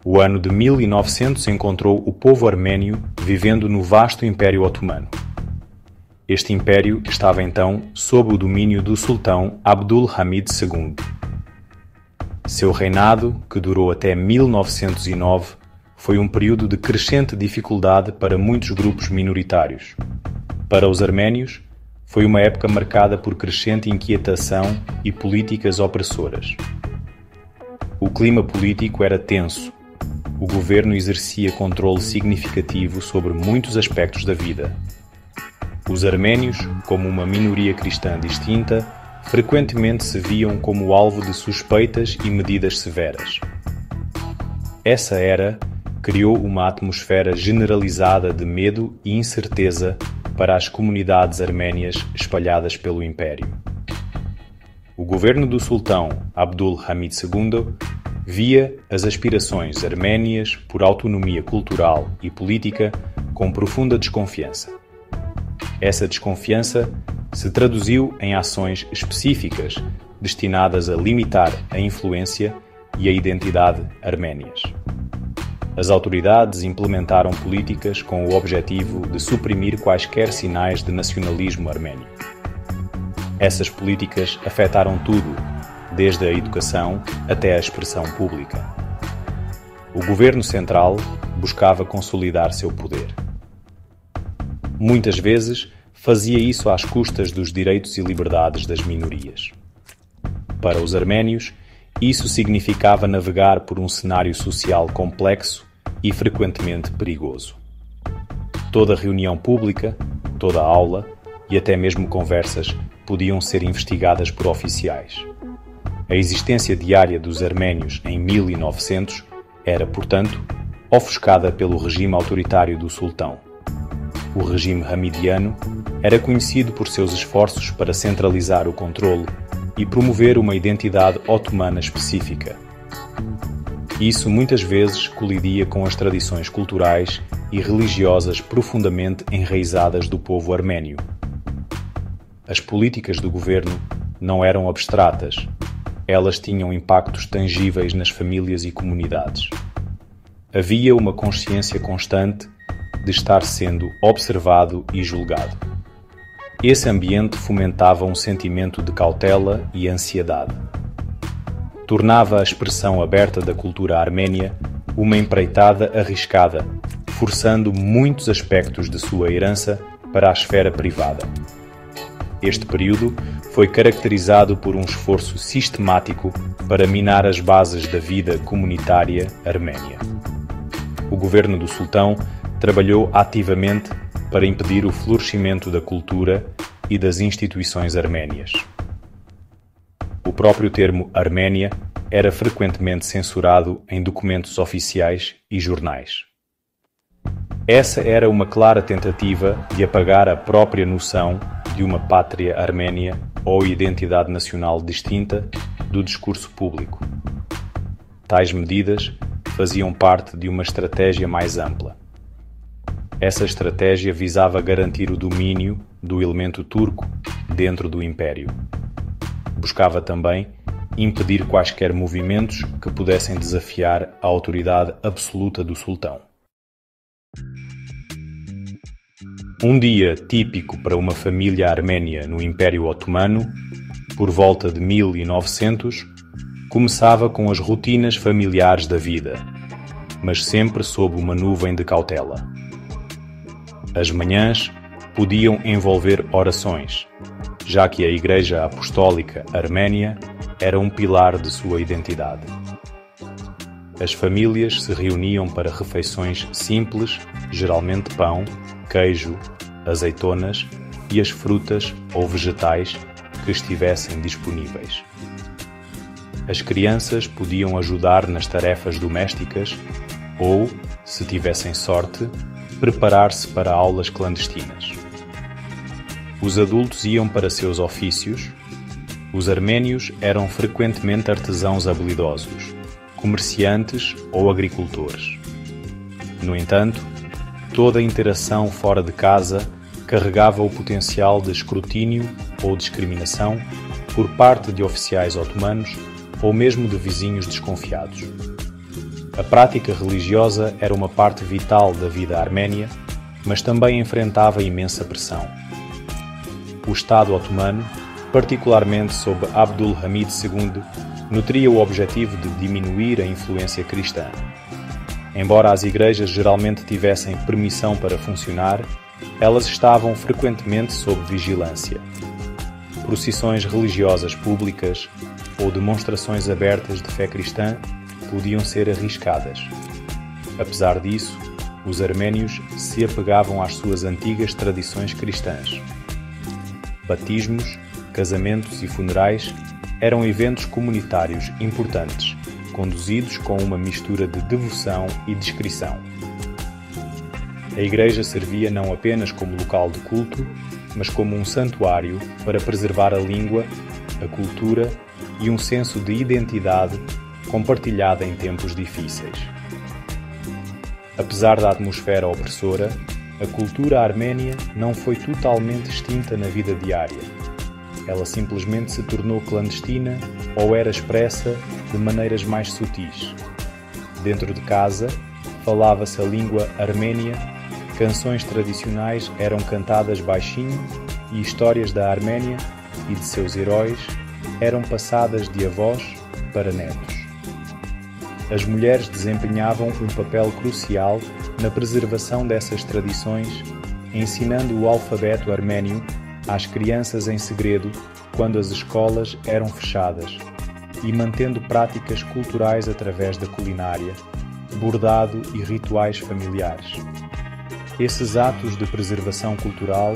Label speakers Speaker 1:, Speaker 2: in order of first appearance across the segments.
Speaker 1: O ano de 1900 encontrou o povo arménio vivendo no vasto Império Otomano. Este império estava então sob o domínio do sultão Abdul Hamid II. Seu reinado, que durou até 1909, foi um período de crescente dificuldade para muitos grupos minoritários. Para os arménios, foi uma época marcada por crescente inquietação e políticas opressoras. O clima político era tenso. O governo exercia controle significativo sobre muitos aspectos da vida. Os arménios, como uma minoria cristã distinta, frequentemente se viam como alvo de suspeitas e medidas severas. Essa era criou uma atmosfera generalizada de medo e incerteza para as comunidades arménias espalhadas pelo Império. O governo do sultão Abdul Hamid II via as aspirações arménias por autonomia cultural e política com profunda desconfiança. Essa desconfiança se traduziu em ações específicas destinadas a limitar a influência e a identidade arménias. As autoridades implementaram políticas com o objetivo de suprimir quaisquer sinais de nacionalismo arménio. Essas políticas afetaram tudo, desde a educação até a expressão pública. O governo central buscava consolidar seu poder. Muitas vezes fazia isso às custas dos direitos e liberdades das minorias. Para os arménios, isso significava navegar por um cenário social complexo e frequentemente perigoso. Toda reunião pública, toda aula e até mesmo conversas podiam ser investigadas por oficiais. A existência diária dos arménios em 1900 era, portanto, ofuscada pelo regime autoritário do sultão. O regime hamidiano era conhecido por seus esforços para centralizar o controle e promover uma identidade otomana específica. Isso muitas vezes colidia com as tradições culturais e religiosas profundamente enraizadas do povo arménio. As políticas do governo não eram abstratas, elas tinham impactos tangíveis nas famílias e comunidades. Havia uma consciência constante de estar sendo observado e julgado. Esse ambiente fomentava um sentimento de cautela e ansiedade. Tornava a expressão aberta da cultura arménia uma empreitada arriscada, forçando muitos aspectos de sua herança para a esfera privada. Este período foi caracterizado por um esforço sistemático para minar as bases da vida comunitária arménia. O governo do sultão trabalhou ativamente para impedir o florescimento da cultura e das instituições arménias. O próprio termo Arménia era frequentemente censurado em documentos oficiais e jornais. Essa era uma clara tentativa de apagar a própria noção de uma pátria arménia ou identidade nacional distinta do discurso público. Tais medidas faziam parte de uma estratégia mais ampla. Essa estratégia visava garantir o domínio do elemento turco dentro do Império. Buscava também impedir quaisquer movimentos que pudessem desafiar a autoridade absoluta do sultão. Um dia típico para uma família arménia no Império Otomano, por volta de 1900, começava com as rotinas familiares da vida, mas sempre sob uma nuvem de cautela. As manhãs podiam envolver orações, já que a Igreja Apostólica Arménia era um pilar de sua identidade. As famílias se reuniam para refeições simples, geralmente pão, queijo, azeitonas e as frutas ou vegetais que estivessem disponíveis. As crianças podiam ajudar nas tarefas domésticas ou, se tivessem sorte, preparar-se para aulas clandestinas. Os adultos iam para seus ofícios. Os arménios eram frequentemente artesãos habilidosos, comerciantes ou agricultores. No entanto, toda interação fora de casa carregava o potencial de escrutínio ou discriminação por parte de oficiais otomanos ou mesmo de vizinhos desconfiados. A prática religiosa era uma parte vital da vida arménia, mas também enfrentava imensa pressão. O Estado otomano, particularmente sob Abdul Hamid II, nutria o objetivo de diminuir a influência cristã. Embora as igrejas geralmente tivessem permissão para funcionar, elas estavam frequentemente sob vigilância. Procissões religiosas públicas ou demonstrações abertas de fé cristã podiam ser arriscadas. Apesar disso, os arménios se apegavam às suas antigas tradições cristãs. Batismos, casamentos e funerais eram eventos comunitários importantes, conduzidos com uma mistura de devoção e discrição. A igreja servia não apenas como local de culto, mas como um santuário para preservar a língua, a cultura e um senso de identidade compartilhada em tempos difíceis. Apesar da atmosfera opressora, a cultura arménia não foi totalmente extinta na vida diária. Ela simplesmente se tornou clandestina ou era expressa de maneiras mais sutis. Dentro de casa, falava-se a língua arménia, canções tradicionais eram cantadas baixinho e histórias da Arménia e de seus heróis eram passadas de avós para netos. As mulheres desempenhavam um papel crucial na preservação dessas tradições, ensinando o alfabeto arménio às crianças em segredo quando as escolas eram fechadas e mantendo práticas culturais através da culinária, bordado e rituais familiares. Esses atos de preservação cultural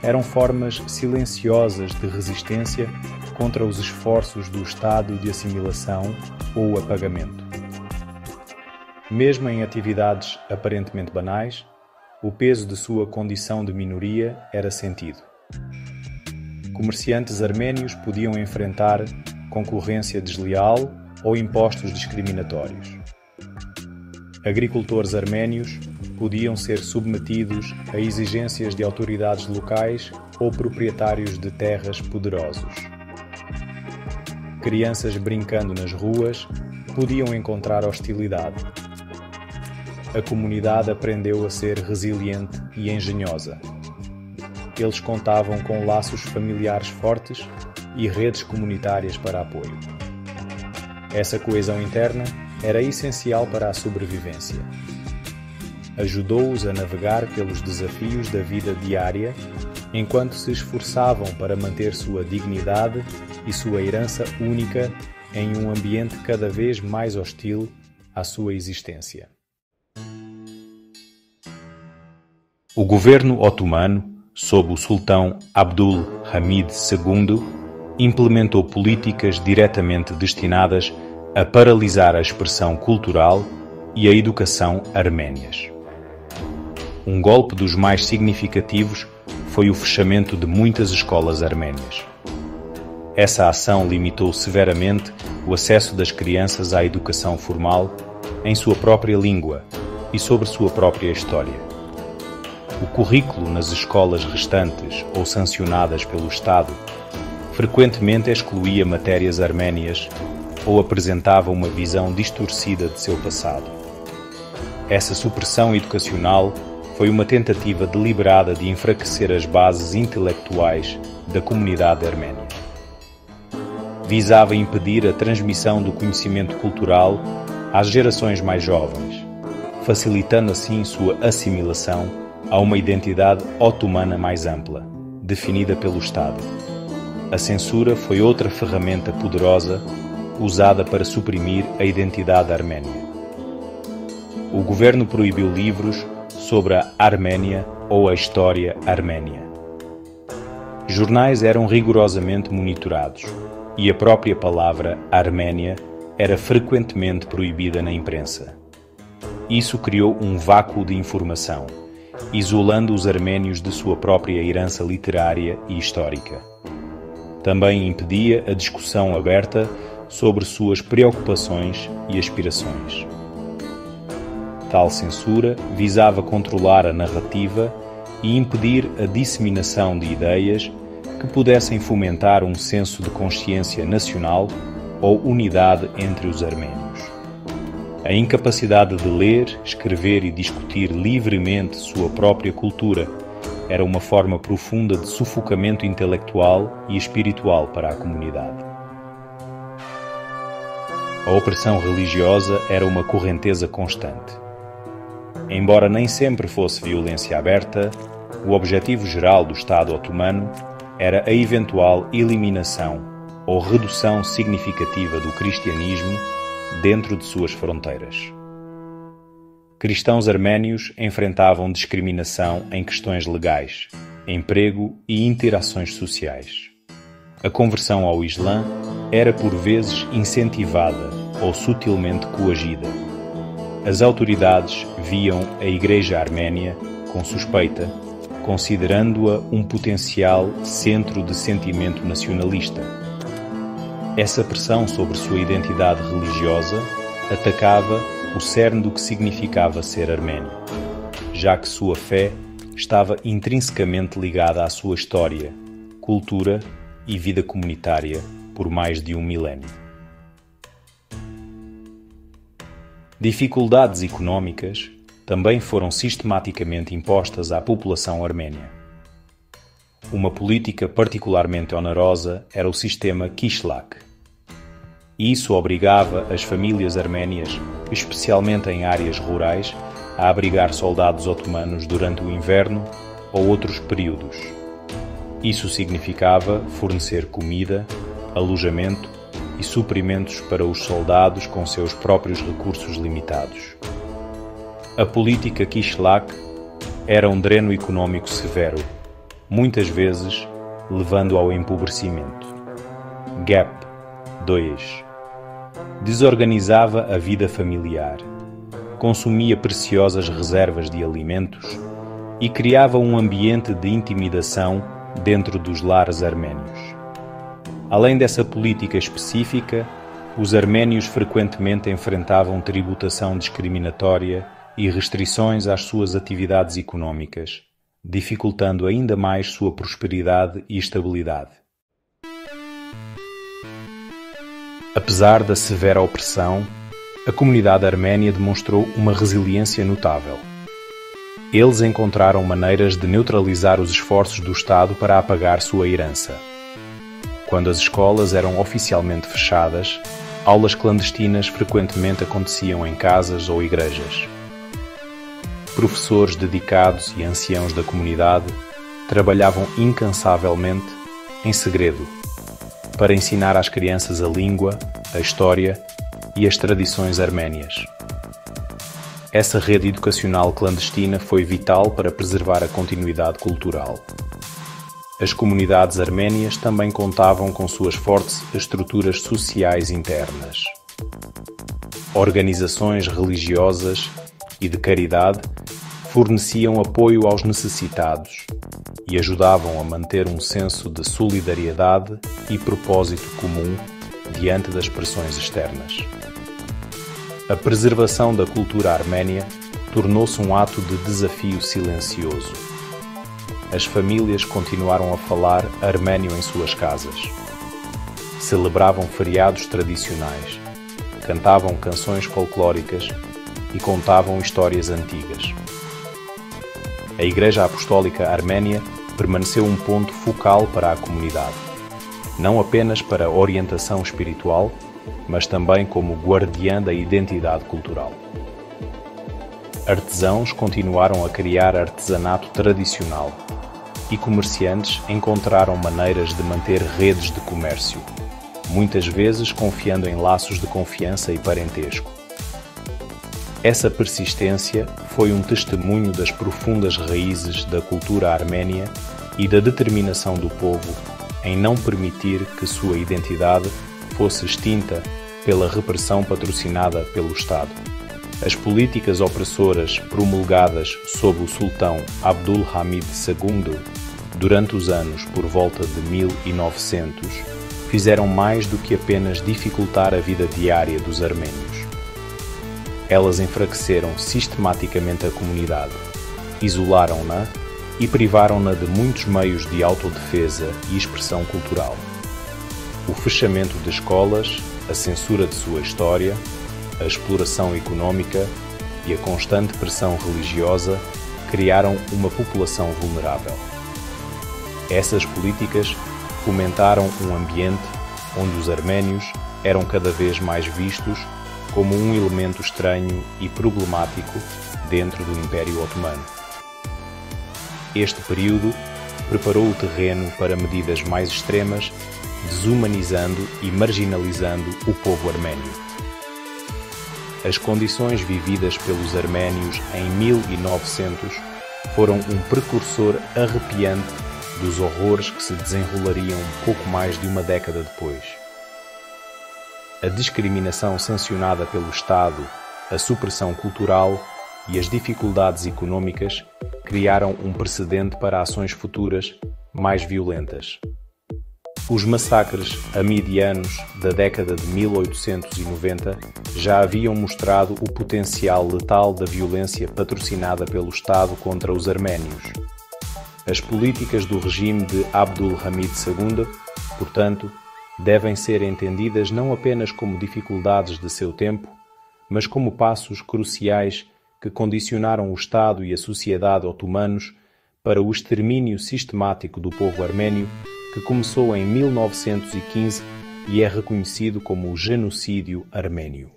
Speaker 1: eram formas silenciosas de resistência contra os esforços do Estado de assimilação ou apagamento. Mesmo em atividades aparentemente banais, o peso de sua condição de minoria era sentido. Comerciantes arménios podiam enfrentar concorrência desleal ou impostos discriminatórios. Agricultores arménios podiam ser submetidos a exigências de autoridades locais ou proprietários de terras poderosos. Crianças brincando nas ruas podiam encontrar hostilidade. A comunidade aprendeu a ser resiliente e engenhosa. Eles contavam com laços familiares fortes e redes comunitárias para apoio. Essa coesão interna era essencial para a sobrevivência. Ajudou-os a navegar pelos desafios da vida diária, enquanto se esforçavam para manter sua dignidade e sua herança única em um ambiente cada vez mais hostil à sua existência. O governo otomano, sob o sultão Abdul Hamid II, implementou políticas diretamente destinadas a paralisar a expressão cultural e a educação arménias. Um golpe dos mais significativos foi o fechamento de muitas escolas arménias. Essa ação limitou severamente o acesso das crianças à educação formal em sua própria língua e sobre sua própria história. O currículo nas escolas restantes ou sancionadas pelo Estado frequentemente excluía matérias arménias ou apresentava uma visão distorcida de seu passado. Essa supressão educacional foi uma tentativa deliberada de enfraquecer as bases intelectuais da comunidade arménia. Visava impedir a transmissão do conhecimento cultural às gerações mais jovens, facilitando assim sua assimilação a uma identidade otomana mais ampla, definida pelo Estado. A censura foi outra ferramenta poderosa usada para suprimir a identidade arménia. O governo proibiu livros sobre a Arménia ou a história arménia. Jornais eram rigorosamente monitorados e a própria palavra Arménia era frequentemente proibida na imprensa. Isso criou um vácuo de informação, isolando os arménios de sua própria herança literária e histórica. Também impedia a discussão aberta sobre suas preocupações e aspirações. Tal censura visava controlar a narrativa e impedir a disseminação de ideias que pudessem fomentar um senso de consciência nacional ou unidade entre os arménios. A incapacidade de ler, escrever e discutir livremente sua própria cultura era uma forma profunda de sufocamento intelectual e espiritual para a comunidade. A opressão religiosa era uma correnteza constante. Embora nem sempre fosse violência aberta, o objetivo geral do Estado otomano era a eventual eliminação ou redução significativa do cristianismo dentro de suas fronteiras. Cristãos arménios enfrentavam discriminação em questões legais, emprego e interações sociais. A conversão ao Islã era por vezes incentivada ou sutilmente coagida. As autoridades viam a Igreja Arménia com suspeita, considerando-a um potencial centro de sentimento nacionalista. Essa pressão sobre sua identidade religiosa atacava o cerne do que significava ser arménio, já que sua fé estava intrinsecamente ligada à sua história, cultura e vida comunitária por mais de um milénio. Dificuldades económicas também foram sistematicamente impostas à população arménia. Uma política particularmente onerosa era o sistema Kishlak. Isso obrigava as famílias arménias, especialmente em áreas rurais, a abrigar soldados otomanos durante o inverno ou outros períodos. Isso significava fornecer comida, alojamento e suprimentos para os soldados com seus próprios recursos limitados. A política Kishlak era um dreno econômico severo, muitas vezes levando ao empobrecimento. Gap 2. Desorganizava a vida familiar, consumia preciosas reservas de alimentos e criava um ambiente de intimidação dentro dos lares arménios. Além dessa política específica, os arménios frequentemente enfrentavam tributação discriminatória e restrições às suas atividades econômicas, dificultando ainda mais sua prosperidade e estabilidade. Apesar da severa opressão, a comunidade arménia demonstrou uma resiliência notável. Eles encontraram maneiras de neutralizar os esforços do Estado para apagar sua herança. Quando as escolas eram oficialmente fechadas, aulas clandestinas frequentemente aconteciam em casas ou igrejas. Professores dedicados e anciãos da comunidade trabalhavam incansavelmente, em segredo, para ensinar às crianças a língua, a história e as tradições arménias. Essa rede educacional clandestina foi vital para preservar a continuidade cultural. As comunidades arménias também contavam com suas fortes estruturas sociais internas. Organizações religiosas e de caridade forneciam apoio aos necessitados e ajudavam a manter um senso de solidariedade e propósito comum diante das pressões externas. A preservação da cultura arménia tornou-se um ato de desafio silencioso. As famílias continuaram a falar arménio em suas casas. Celebravam feriados tradicionais, cantavam canções folclóricas e contavam histórias antigas. A Igreja Apostólica Arménia permaneceu um ponto focal para a comunidade, não apenas para a orientação espiritual, mas também como guardiã da identidade cultural. Artesãos continuaram a criar artesanato tradicional e comerciantes encontraram maneiras de manter redes de comércio, muitas vezes confiando em laços de confiança e parentesco. Essa persistência foi um testemunho das profundas raízes da cultura arménia e da determinação do povo em não permitir que sua identidade fosse extinta pela repressão patrocinada pelo Estado. As políticas opressoras promulgadas sob o sultão Abdul Hamid II durante os anos por volta de 1900 fizeram mais do que apenas dificultar a vida diária dos arménios. Elas enfraqueceram sistematicamente a comunidade, isolaram-na e privaram-na de muitos meios de autodefesa e expressão cultural. O fechamento de escolas, a censura de sua história a exploração económica e a constante pressão religiosa criaram uma população vulnerável. Essas políticas fomentaram um ambiente onde os arménios eram cada vez mais vistos como um elemento estranho e problemático dentro do Império Otomano. Este período preparou o terreno para medidas mais extremas, desumanizando e marginalizando o povo arménio. As condições vividas pelos arménios em 1900 foram um precursor arrepiante dos horrores que se desenrolariam pouco mais de uma década depois. A discriminação sancionada pelo Estado, a supressão cultural e as dificuldades económicas criaram um precedente para ações futuras mais violentas. Os massacres hamidianos da década de 1890 já haviam mostrado o potencial letal da violência patrocinada pelo Estado contra os arménios. As políticas do regime de Abdul Hamid II, portanto, devem ser entendidas não apenas como dificuldades de seu tempo, mas como passos cruciais que condicionaram o Estado e a sociedade otomanos para o extermínio sistemático do povo arménio, que começou em 1915 e é reconhecido como o genocídio arménio.